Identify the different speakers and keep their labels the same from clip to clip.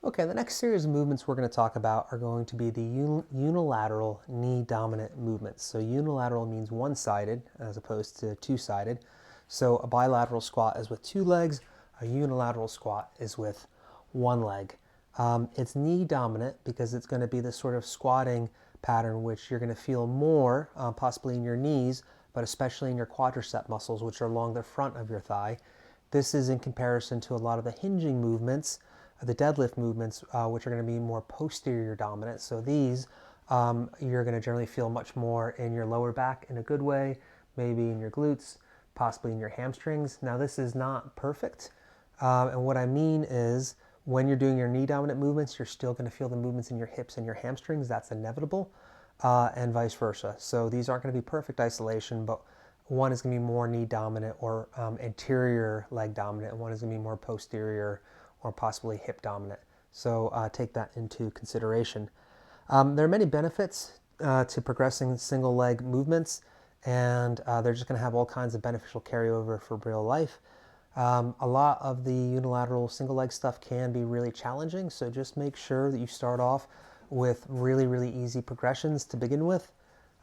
Speaker 1: Okay, the next series of movements we're going to talk about are going to be the unilateral knee dominant movements. So unilateral means one-sided as opposed to two-sided. So a bilateral squat is with two legs, a unilateral squat is with one leg. It's knee dominant because it's going to be this sort of squatting pattern which you're going to feel more possibly in your knees, but especially in your quadricep muscles, which are along the front of your thigh. This is in comparison to a lot of the hinging movements, the deadlift movements, which are going to be more posterior dominant. So these you're going to generally feel much more in your lower back in a good way, maybe in your glutes, possibly in your hamstrings. Now this is not perfect. And what I mean is when you're doing your knee dominant movements, you're still going to feel the movements in your hips and your hamstrings. That's inevitable, and vice versa. So these aren't going to be perfect isolation, but one is going to be more knee dominant or anterior leg dominant, and one is going to be more posterior or possibly hip dominant. So take that into consideration. There are many benefits to progressing single leg movements, and they're just going to have all kinds of beneficial carryover for real life. A lot of the unilateral single leg stuff can be really challenging, so just make sure that you start off with really, really easy progressions to begin with.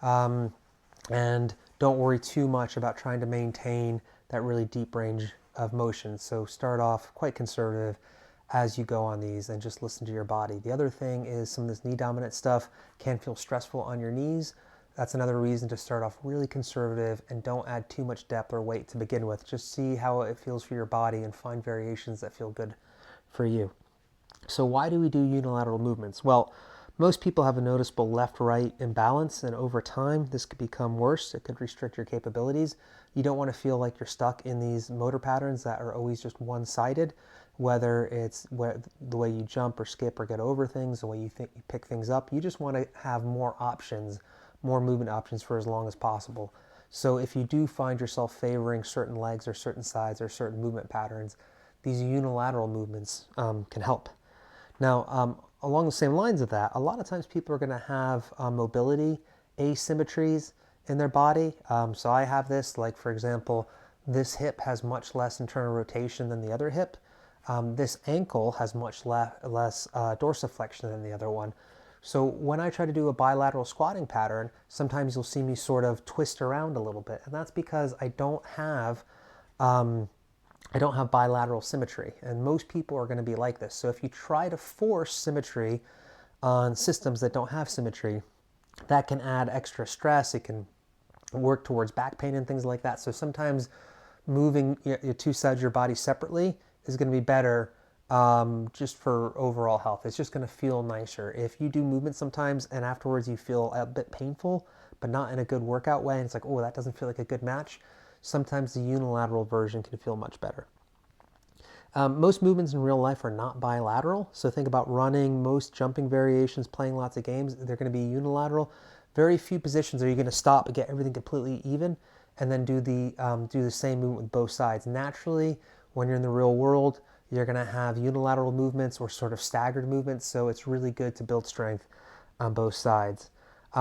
Speaker 1: And don't worry too much about trying to maintain that really deep range of motion. So start off quite conservative as you go on these and just listen to your body. The other thing is some of this knee dominant stuff can feel stressful on your knees. That's another reason to start off really conservative and don't add too much depth or weight to begin with. Just see how it feels for your body and find variations that feel good for you. So why do we do unilateral movements? Well, most people have a noticeable left-right imbalance, and over time this could become worse. It could restrict your capabilities. You don't want to feel like you're stuck in these motor patterns that are always just one-sided, whether it's the way you jump or skip or get over things, the way you pick things up. You just want to have more options, more movement options for as long as possible. So if you do find yourself favoring certain legs or certain sides or certain movement patterns, these unilateral movements can help. Now, along the same lines of that, a lot of times people are going to have mobility asymmetries in their body. So I have this, like for example, this hip has much less internal rotation than the other hip. This ankle has much less dorsiflexion than the other one. So when I try to do a bilateral squatting pattern, sometimes you'll see me sort of twist around a little bit. And that's because I don't have bilateral symmetry, and most people are going to be like this. So if you try to force symmetry on systems that don't have symmetry, that can add extra stress. It can work towards back pain and things like that. So sometimes moving your two sides of your body separately is going to be better just for overall health. It's just going to feel nicer. If you do movement sometimes and afterwards you feel a bit painful, but not in a good workout way, and it's like, oh, that doesn't feel like a good match, sometimes the unilateral version can feel much better. Most movements in real life are not bilateral. So think about running, most jumping variations, playing lots of games, they're going to be unilateral. Very few positions are you going to stop and get everything completely even and then do the same movement with both sides. Naturally, when you're in the real world, you're going to have unilateral movements or sort of staggered movements. So it's really good to build strength on both sides.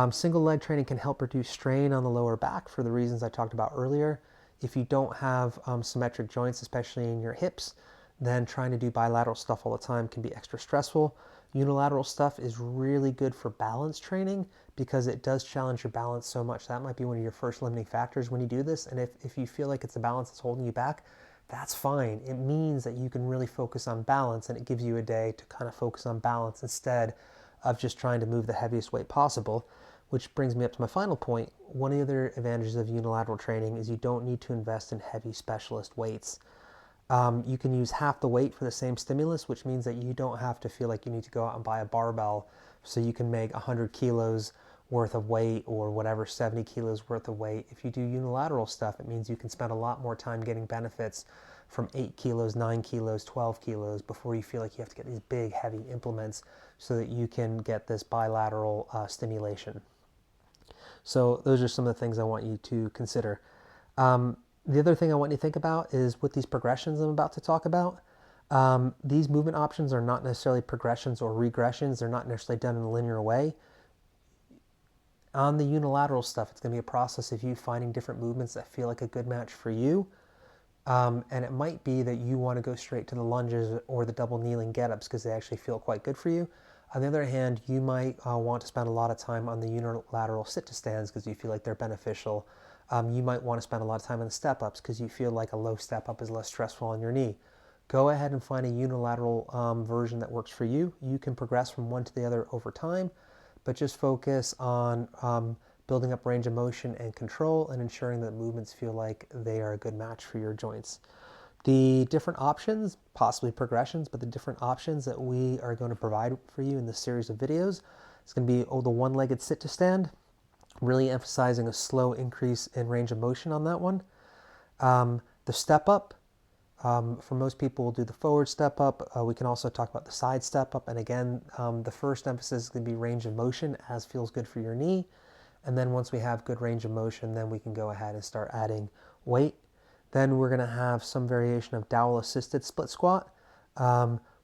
Speaker 1: Single leg training can help reduce strain on the lower back for the reasons I talked about earlier. If you don't have symmetric joints, especially in your hips, then trying to do bilateral stuff all the time can be extra stressful. Unilateral stuff is really good for balance training because it does challenge your balance so much. That might be one of your first limiting factors when you do this. And if you feel like it's the balance that's holding you back, that's fine. It means that you can really focus on balance, and it gives you a day to kind of focus on balance instead of just trying to move the heaviest weight possible. Which brings me up to my final point. One of the other advantages of unilateral training is you don't need to invest in heavy specialist weights. You can use half the weight for the same stimulus, which means that you don't have to feel like you need to go out and buy a barbell so you can make 100 kilos worth of weight or whatever, 70 kilos worth of weight. If you do unilateral stuff, it means you can spend a lot more time getting benefits from 8 kilos, 9 kilos, 12 kilos before you feel like you have to get these big, heavy implements so that you can get this bilateral stimulation. So those are some of the things I want you to consider. The other thing I want you to think about is with these progressions I'm about to talk about, these movement options are not necessarily progressions or regressions. They're not necessarily done in a linear way. On the unilateral stuff, it's going to be a process of you finding different movements that feel like a good match for you. And it might be that you want to go straight to the lunges or the double kneeling get-ups because they actually feel quite good for you. On the other hand, you might want to spend a lot of time on the unilateral sit-to-stands because you feel like they're beneficial. You might want to spend a lot of time on the step-ups because you feel like a low step-up is less stressful on your knee. Go ahead and find a unilateral version that works for you. You can progress from one to the other over time, but just focus on building up range of motion and control and ensuring that movements feel like they are a good match for your joints. The different options, possibly progressions, but the different options that we are going to provide for you in this series of videos is going to be the one-legged sit to stand, really emphasizing a slow increase in range of motion on that one. The step up, for most people, we'll do the forward step up. We can also talk about the side step up. And again, the first emphasis is going to be range of motion as feels good for your knee. And then once we have good range of motion, then we can go ahead and start adding weight. Then we're going to have some variation of dowel-assisted split squat,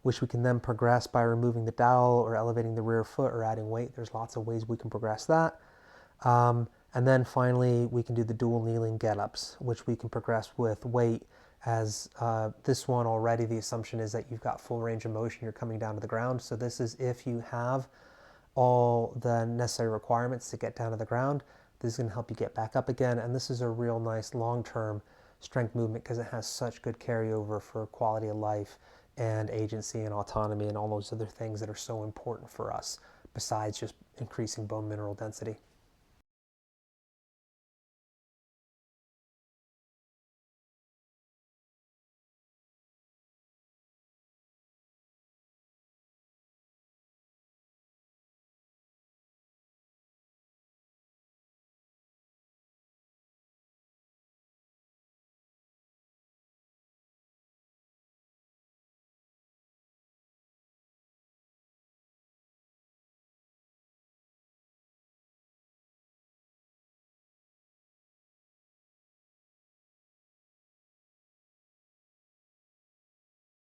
Speaker 1: which we can then progress by removing the dowel or elevating the rear foot or adding weight. There's lots of ways we can progress that. And then finally, we can do the dual kneeling get-ups, which we can progress with weight. As this one already, the assumption is that you've got full range of motion, you're coming down to the ground. So this is if you have all the necessary requirements to get down to the ground. This is going to help you get back up again. And this is a real nice long-term strength movement because it has such good carryover for quality of life and agency and autonomy and all those other things that are so important for us besides just increasing bone mineral density.